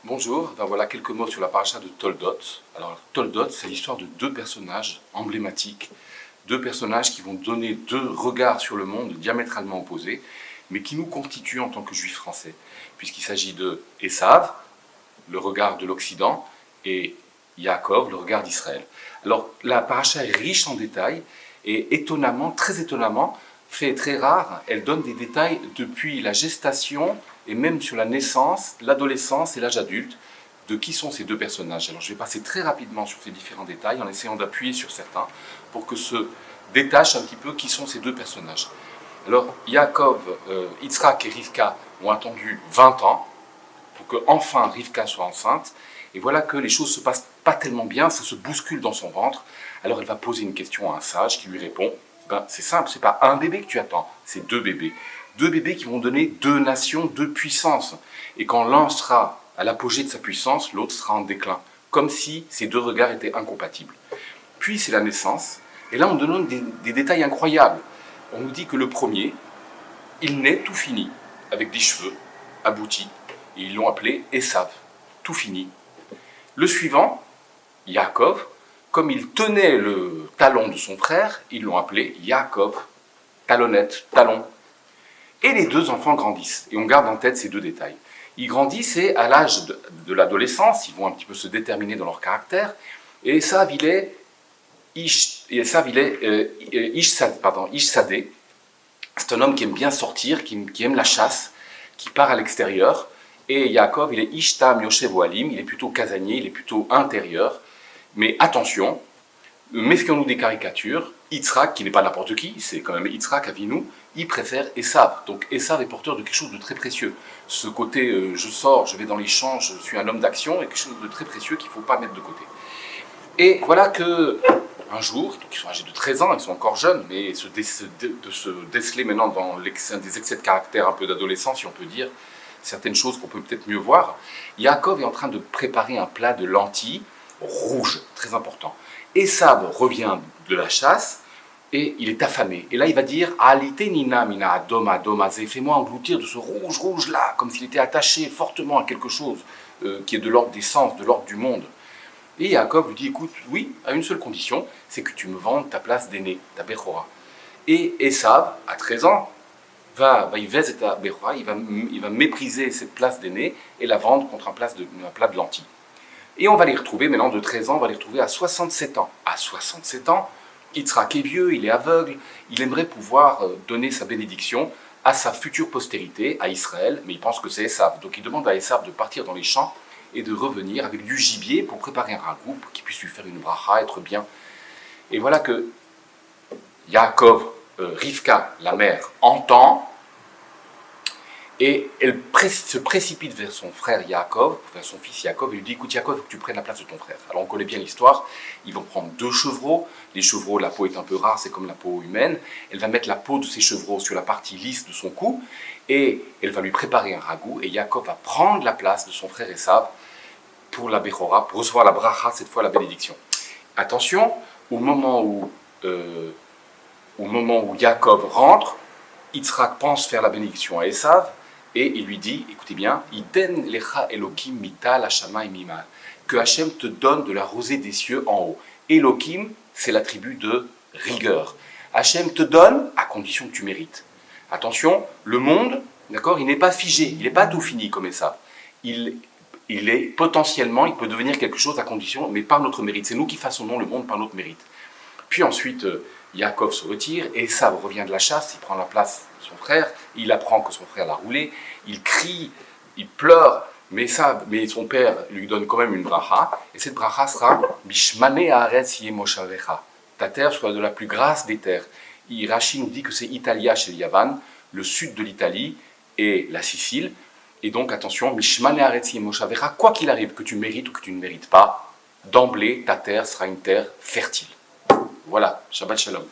Bonjour, ben voilà quelques mots sur la paracha de Toldot. Alors Toldot, c'est l'histoire de deux personnages emblématiques, deux personnages qui vont donner deux regards sur le monde diamétralement opposés, mais qui nous constituent en tant que juifs français, puisqu'il s'agit de Esav, le regard de l'Occident, et Yaakov, le regard d'Israël. Alors la paracha est riche en détails, et étonnamment, très étonnamment, fait très rare, elle donne des détails depuis la gestation et même sur la naissance, l'adolescence et l'âge adulte de qui sont ces deux personnages. Alors je vais passer très rapidement sur ces différents détails en essayant d'appuyer sur certains pour que se détache un petit peu qui sont ces deux personnages. Alors Yaakov, Yitzhak et Rivka ont attendu 20 ans pour que enfin Rivka soit enceinte, et voilà que les choses se passent pas tellement bien, ça se bouscule dans son ventre. Alors elle va poser une question à un sage qui lui répond: c'est simple, c'est pas un bébé que tu attends, c'est deux bébés. Deux bébés qui vont donner deux nations, deux puissances. Et quand l'un sera à l'apogée de sa puissance, l'autre sera en déclin. Comme si ces deux regards étaient incompatibles. Puis c'est la naissance. Et là on donne des détails incroyables. On nous dit que le premier, il naît tout fini, avec des cheveux aboutis. Et ils l'ont appelé Esav, tout fini. Le suivant, Yaakov, comme il tenait le talon de son frère, ils l'ont appelé Yaakov, talonnette, talon. Et les deux enfants grandissent, et on garde en tête ces deux détails. Ils grandissent et à l'âge de l'adolescence, ils vont un petit peu se déterminer dans leur caractère, et Esav, il est Ishsadé. C'est un homme qui aime bien sortir, qui aime la chasse, qui part à l'extérieur, et Yaakov, il est Ishtam Yoshev Oalim, il est plutôt casanier, il est plutôt intérieur. Mais attention, méfions-nous des caricatures. Yitzhak, qui n'est pas n'importe qui, c'est quand même Yitzhak Avinu, il préfère Esav. Donc Esav est porteur de quelque chose de très précieux. Ce côté, je sors, je vais dans les champs, je suis un homme d'action, est quelque chose de très précieux qu'il ne faut pas mettre de côté. Et voilà que un jour, donc ils sont âgés de 13 ans, ils sont encore jeunes, mais de se déceler maintenant dans des excès de caractère un peu d'adolescence, si on peut dire, certaines choses qu'on peut peut-être mieux voir. Yaakov est en train de préparer un plat de lentilles rouges, très important. Esav revient de la chasse et il est affamé. Et là, il va dire: Alite nina mina adoma adoma, fais-moi engloutir de ce rouge là, comme s'il était attaché fortement à quelque chose qui est de l'ordre des sens, de l'ordre du monde. Et Yaakov lui dit: écoute, oui, à une seule condition, c'est que tu me vendes ta place d'aîné, ta Bechora. Et Esav, à 13 ans, il va mépriser cette place d'aîné et la vendre contre un plat de lentilles. Et on va les retrouver maintenant de 13 ans, on va les retrouver à 67 ans. À 67 ans, Yitzhak est vieux, il est aveugle, il aimerait pouvoir donner sa bénédiction à sa future postérité, à Israël, mais il pense que c'est Esav. Donc il demande à Esav de partir dans les champs et de revenir avec du gibier pour préparer un ragoût, pour qu'il puisse lui faire une bracha, être bien. Et voilà que Yaakov, Rivka, la mère, entend, et elle se précipite vers son frère Yaakov, vers son fils Yaakov, et lui dit: écoute Yaakov, il faut que tu prennes la place de ton frère. Alors on connaît bien l'histoire, ils vont prendre deux chevreaux, les chevreaux, la peau est un peu rare, c'est comme la peau humaine, elle va mettre la peau de ces chevreaux sur la partie lisse de son cou, et elle va lui préparer un ragoût, et Yaakov va prendre la place de son frère Esav pour la Bechora, pour recevoir la bracha, cette fois la bénédiction. Attention, au moment où Yaakov rentre, Yitzhak pense faire la bénédiction à Esav, et il lui dit: écoutez bien, Iden lecha Elokim mita la shamayim mimal, que Hachem te donne de la rosée des cieux en haut. Elokim, c'est l'attribut de rigueur. Hachem te donne à condition que tu mérites. Attention, le monde, d'accord, il n'est pas figé, il n'est pas tout fini comme Esav. Il est potentiellement, il peut devenir quelque chose à condition, mais par notre mérite. C'est nous qui façonnons le monde par notre mérite. Puis ensuite, Yaakov se retire, et Esav revient de la chasse, il prend la place de son frère, il apprend que son frère l'a roulé, il crie, il pleure, mais son père lui donne quand même une bracha, et cette bracha sera Bishmane haaretz yemoshavecha, ta terre soit de la plus grasse des terres. Rashi nous dit que c'est Italia chez Yavan, le sud de l'Italie et la Sicile, et donc attention, Bishmane haaretz yemoshavecha, quoi qu'il arrive, que tu mérites ou que tu ne mérites pas, d'emblée ta terre sera une terre fertile. Voilà, Shabbat Shalom.